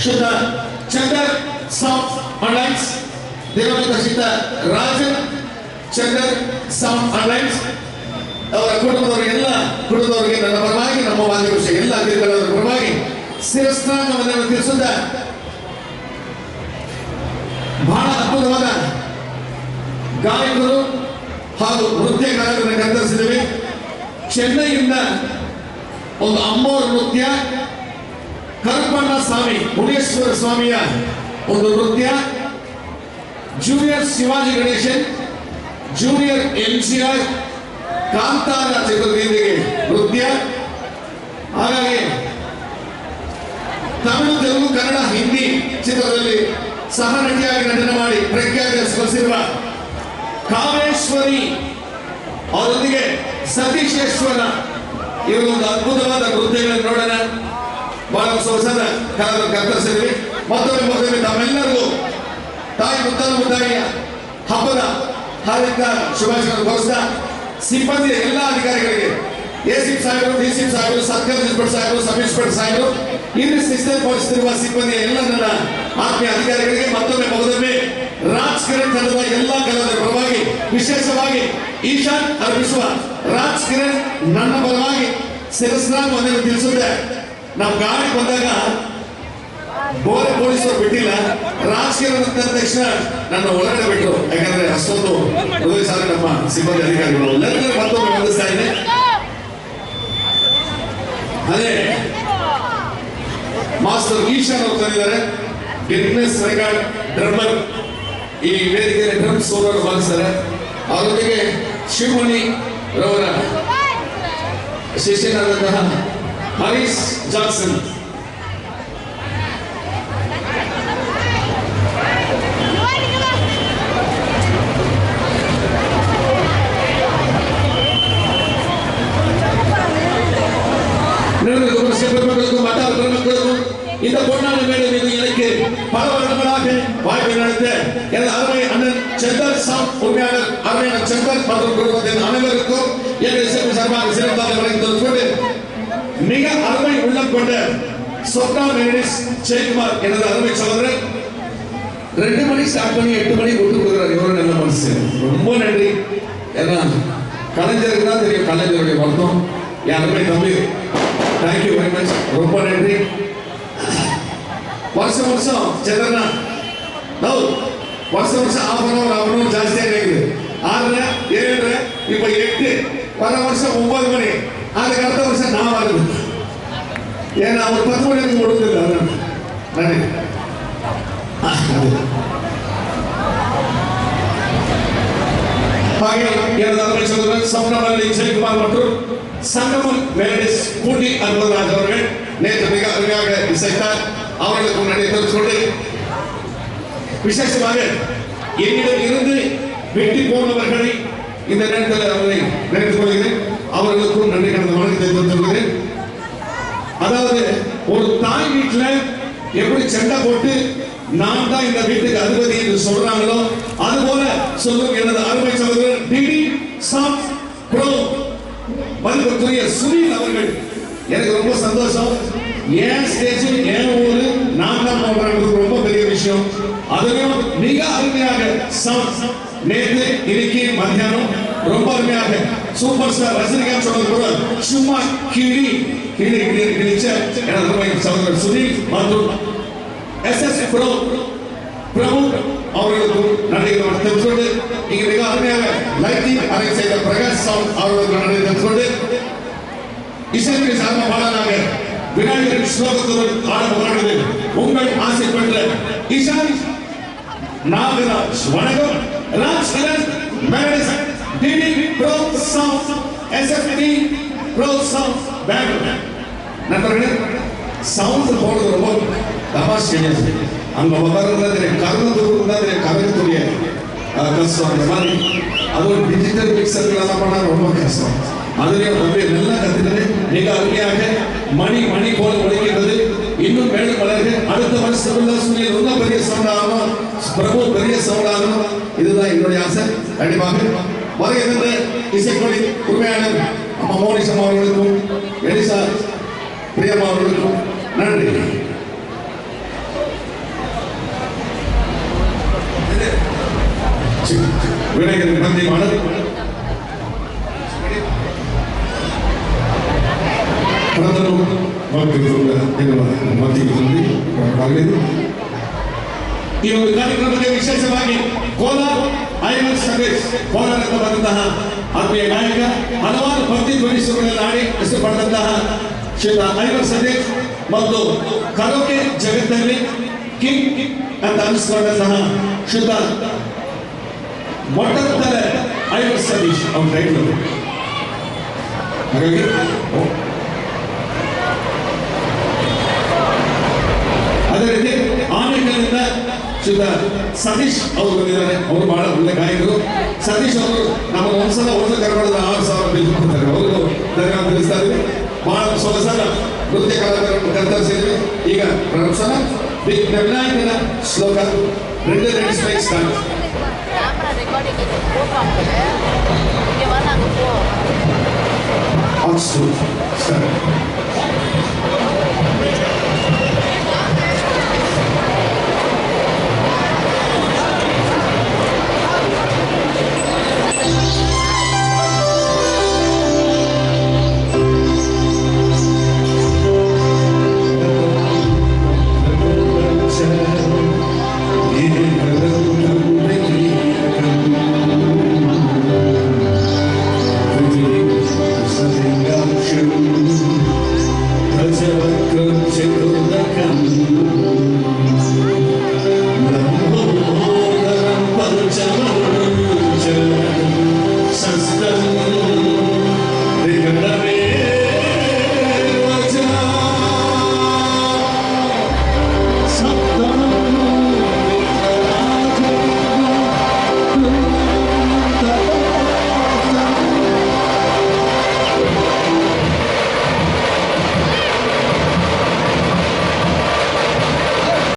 Shudha Chandar Sound Alliance, Devamita Shita Rajan Chandar Sound Alliance. ಅವರ ಕುಟುಂಬದವರಿಗೆ ನನ್ನ ಪರವಾಗಿ ನಮ್ಮ ವಾದ್ಯವಿಷಯ ಎಲ್ಲ ಅಧಿಕಾರಿಗಳ ಪರವಾಗಿ ಶಿರಸ್ನಾನವನ್ನು ತಿಳಿಸುತ್ತ ಬಹಳ ಅದ್ಭುತವಾದ ಗಾಯಕರು ಹಾಗೂ ನೃತ್ಯ ಕಲಾವಿದರನ್ನು ಕರೆತರಿಸಿದ್ದೇವೆ. ಚೆನ್ನೈಯಿಂದ ಒಂದು ಅಮ್ಮೋರ ನೃತ್ಯ, ಕರುಪಣ್ಣ ಸ್ವಾಮಿ ಮುನೇಶ್ವರ ಸ್ವಾಮಿಯ ಒಂದು ನೃತ್ಯ, ಜೂನಿಯರ್ ಶಿವಾಜಿ ಗಣೇಶನ್, ಜೂನಿಯರ್ MCR ಕಾಂತಾರ ಚಿತ್ರದೊಂದಿಗೆ ನೃತ್ಯ. ಹಾಗಾಗಿ ತಮಿಳು, ತೆಲುಗು, ಕನ್ನಡ, ಹಿಂದಿ ಚಿತ್ರದಲ್ಲಿ ಸಹ ನಟಿಯಾಗಿ ನಟನೆ ಮಾಡಿ ಪ್ರಖ್ಯಾತಿ ಸಲ್ಲಿಸಿರುವ ಕಾಮೇಶ್ವರಿ ಅವರೊಂದಿಗೆ ಸತೀಶೇಶ್ವರ ಇವರು ಒಂದು ಅದ್ಭುತವಾದ ನೃತ್ಯಗಳನ್ನು ನೋಡೋಣ. ಬಹಳ ಹೊಸದ ಕಲಾವಿದರು ಕರ್ತರಿಸಿದ್ವಿ. ಮತ್ತೊಮ್ಮೆ ತಮ್ಮೆಲ್ಲರಿಗೂ ತಾಯಿ ಮುತ್ತಾಯಿಯ ಹಬ್ಬದ ಹಾರ್ದಿಕ ಶುಭಾಶಯಗಳನ್ನು ಕೋರಿಸಿದ ಸಿಬ್ಬಂದಿಯ ಎಲ್ಲ ಅಧಿಕಾರಿಗಳಿಗೆ ಎಸಿಪಿ ಸಾಹೇಬರು, ಡಿಸಿಪಿ ಸಾಹೇಬರು, ಸರ್ಕಲ್ ಇನ್ಸ್ಪೆಕ್ಟರ್ ಸಾಹೇಬರು, ಸಬ್ ಇನ್ಸ್ಪೆಕ್ಟರ್ ಸಾಹೇಬರು, ಇಲ್ಲಿ ಶಿಸ್ತು ಪಾಲಿಸುತ್ತಿರುವ ಸಿಬ್ಬಂದಿಯ ಎಲ್ಲ ನನ್ನ ಆತ್ಮೀಯ ಅಧಿಕಾರಿಗಳಿಗೆ ಮತ್ತೊಮ್ಮೆ ರಾಜ್ ಕಿರಣ್ ತಂಡದ ಎಲ್ಲ ಕಲಾವಿದರ ಪರವಾಗಿ ವಿಶೇಷವಾಗಿ ಈಶಾನ್ ಅರ್ಪಿಸುವ ರಾಜ್ ಕಿರಣ್ ನನ್ನ ಪರವಾಗಿ ಶಿರಸ್ನಾನವನ್ನು ತಿಳಿಸುತ್ತೆ. ನಾವು ಗಾಡಿ ಬಂದಾಗ ಬೋರೆ ಪೊಲೀಸರು ಬಿಟ್ಟಿಲ್ಲ, ರಾಜಕೀಯ ಅಂದ ತಕ್ಷಣ ನನ್ನ ಒಳಗಡೆ ಬಿಟ್ಟರು. ಯಾಕಂದ್ರೆ ಅಷ್ಟೊಂದು ಹೃದಯ ಸಾರಿ ನಮ್ಮ ಸಿಬ್ಬಂದಿ ಅಧಿಕಾರಿಗಳು ಎಲ್ಲರಿಗೂ ಮತ್ತೊಮ್ಮೆ ವಂದಿಸ್ತಾ ಇದೆ. ಅದೇ ಮಾಸ್ಟರ್ ಈಶಾನ್ ಅವರು ತಂದಿದ್ದಾರೆ, ಗಿನ್ನೆಸ್ ರೆಕಾರ್ಡ್ ಡ್ರಮ್ಮರ್. ಈ ವೇದಿಕೆಯಲ್ಲಿ ಡ್ರಮ್ ಸೋಲೋರು ಭಾಗಿಸ್ತಾರೆ. ಅವರೊಂದಿಗೆ ಶಿವಮಣಿ ರವರ ಶಿಷ್ಯನಾದಂತಹ ಹರೀಶ್ ಜಾನ್ಸನ್, இந்த பொன்னான மேடை மீது எனக்கு பல வருடங்களாக வாய்ப்பு நடத்த எனது அருமை அண்ணன் சந்தர் சாம் உண்மையாளர் அருமையான சந்தர் மற்றும் குடும்பத்தின் அனைவருக்கும் எனது சார்பாக சிறப்பாக வழங்கி மிக அருமை உள்ளம் கொண்ட சொப்னா மேனிஸ் ஜெயக்குமார் எனது அருமை சகோதரர் 2 மணி ஸ்டார்ட் பண்ணி 8 மணி விட்டு கொடுக்குறாரு. இவரும் நல்ல மனசு, ரொம்ப நன்றி. ஏன்னா கலைஞருக்கு தான் தெரியும் கலைஞருடைய வருத்தம். என் அருமை தம்பி, தேங்க்யூ வெரி மச், ரொம்ப நன்றி. வருஷம் ಚಂದ್ರನ ನಾವು ವರ್ಷ ಅವನವರು ಜಾಸ್ತಿ ಆಗಿದೆ. 6 7 இப்போ 8 வர வருஷம் 9 மணி, அதுக்கு அடுத்த வருஷம் நான் வருது. ஏன்னா அவர் 10 மணிக்கு கொடுக்குது. நன்றி. ಹಾಗೆ எனது அருமை சகோதரர் சவுண்டமல்லி ஜெயக்குமார் மற்றும் சங்கமம் மெலடிஸ் கூட்டி அன்பராஜ் அவர்கள் நேற்று மிக அருமையாக இசைத்தார். அவர்களுக்கும் நன்றி தெரிவித்துக்கொண்டு விசேஷமாக என்னிடம் இருந்து வெட்டி போனவர்களை இந்த நேரத்தில் அவர்களை நினைத்துக் கொள்கிறேன். அவர்களுக்கும் நன்றி கடந்த வணக்கத்தை தெரிவித்துக் கொள்கிறேன். அதாவது ஒரு தாய் வீட்டில் எப்படி சண்டை போட்டு நான் தான் இந்த வீட்டுக்கு அதிபதி என்று சொல்றாங்களோ அதுபோல சொல்லும் எனது அருமை சகோதரர் டிடி சாம் ப்ரோ மதிப்புக்குரிய சுனில் அவர்கள். எனக்கு ரொம்ப சந்தோஷம். ஏன் ஸ்டேஜ் ஏன் ஊரு நான் தான் போடுறது ரொம்ப பெரிய விஷயம். அதுவும் மிக அருமையாக நேற்று இன்னைக்கு மத்தியானம் ரொம்ப அருமையாக சூப்பர் ஸ்டார் ரஜினிகாந்த் சொன்னது கூட சும்மா கிழிச்ச எனது அருமை சகோதரர் சுனில் மற்றும் SS ப்ரோ பிரபு அவர்களுக்கும் நன்றி தெரிவித்துக்கொண்டு இங்கு மிக அருமையாக லைட்டிங் அரேஞ்ச் செய்த பிரகாஷ் சவுண்ட் அவர்களுக்கு நன்றி தெரிவித்துக்கொண்டு இசைக்கு சார்ந்த பாடலாக விநாயகரின் ஸ்லோகத்துடன் ஆட போராடுவது உங்கள் ஆசை பெற்ற இசான் நாகராஜ். வணக்கம். Raj Kiran melodies DD pro sound SFT pro sound bank. நண்பர்களே, சவுண்ட் போடுறது ரொம்ப தமாஷ் கிடையாது. அங்கே உட்கார்ந்து கருணத்துக்கு கதைக்குரிய கஷ்டம். அந்த மாதிரி அதுவும் டிஜிட்டல் மிக்சர்களெல்லாம் பண்ணால் ரொம்ப கஷ்டம். அதுலேயும் தம்பி நல்லா கற்றுக்கிறது மிக அருமையாக மணி போல உழைக்கின்றது. இன்னும் மேலும் வளர்க. அடுத்த வருஷம் சூரியன் ரொம்ப பெரிய சவுண்ட் ஆகணும், பிரபு பெரிய சவுண்ட் ஆகணும். இதுதான் என்னுடைய ஆசை. கண்டிப்பாக வருகின்ற இசைக்கொடி உண்மையான அம்மா மோனிஷம் அவர்களுக்கும் எலிசா பிரியம்மா அவர்களுக்கும் நன்றி. ಮತ್ತಿಗೆ ಈ ಒಂದು ಕಾರ್ಯಕ್ರಮಕ್ಕೆ ವಿಶೇಷವಾಗಿ ಕೋಲಾರ ಐವರ್ ಸಂದೇಶ್ ಕೋಲಾರದಿಂದ ಬಂದಂತಹ ಆತ್ಮೀಯ ಗಾಯಕ ಹಲವಾರು ಭಕ್ತಿ ಧ್ವನಿಸುಗಳನ್ನು ಹಾಡಿ ಹೆಸರು ಪಡೆದಂತಹ ಶ್ರೀಯುತ ಐವರ್ ಸಂದೇಶ್ ಮತ್ತು ಕರೋಕೆ ಜಗತ್ತಲ್ಲಿ ಕಿಂಗ್ ಅಂತ ಅನಿಸ್ಕೊಂಡಂತಹ ಶ್ರೀಯುತ ಮೊಟ್ಟಮೊದಲ ಐವರ್ ಸತೀಶ್ ಅವ್ರ ಟೈಟ್ಲು. ಹಾಗಾಗಿ ಅದೇ ರೀತಿ ಆನೇಕಲ್ನಿಂದ ಶ್ರೀಯುತ ಸತೀಶ್ ಅವರು ಬಂದಿದ್ದಾರೆ. ಅವರು ಬಹಳ ಒಳ್ಳೆ ಗಾಯಕರು. ಸತೀಶ್ ಅವರು ನಮ್ಮ ಒಂದ್ಸಲ ಕರ್ನಾಟಕದ 6,000 ಬಿಲ್ ಕೊಡ್ತಾರೆ. ಅವರು ಧನ್ಯವಾದ ತಿಳಿಸ್ತಾ ಇದ್ದೀವಿ. ಬಹಳ ಸೊಗಸಾದ ನೃತ್ಯ ಕಲಾವಿದರನ್ನು ಕರೆತರಿಸಿದ್ವಿ. ಈಗ ಪ್ರಥಮ ವಿನಾಯಕನ ಶ್ಲೋಕ 2 ಸ್ಟ್ರೈಕ್ ಸ್ಟಾರ್ಟ್. On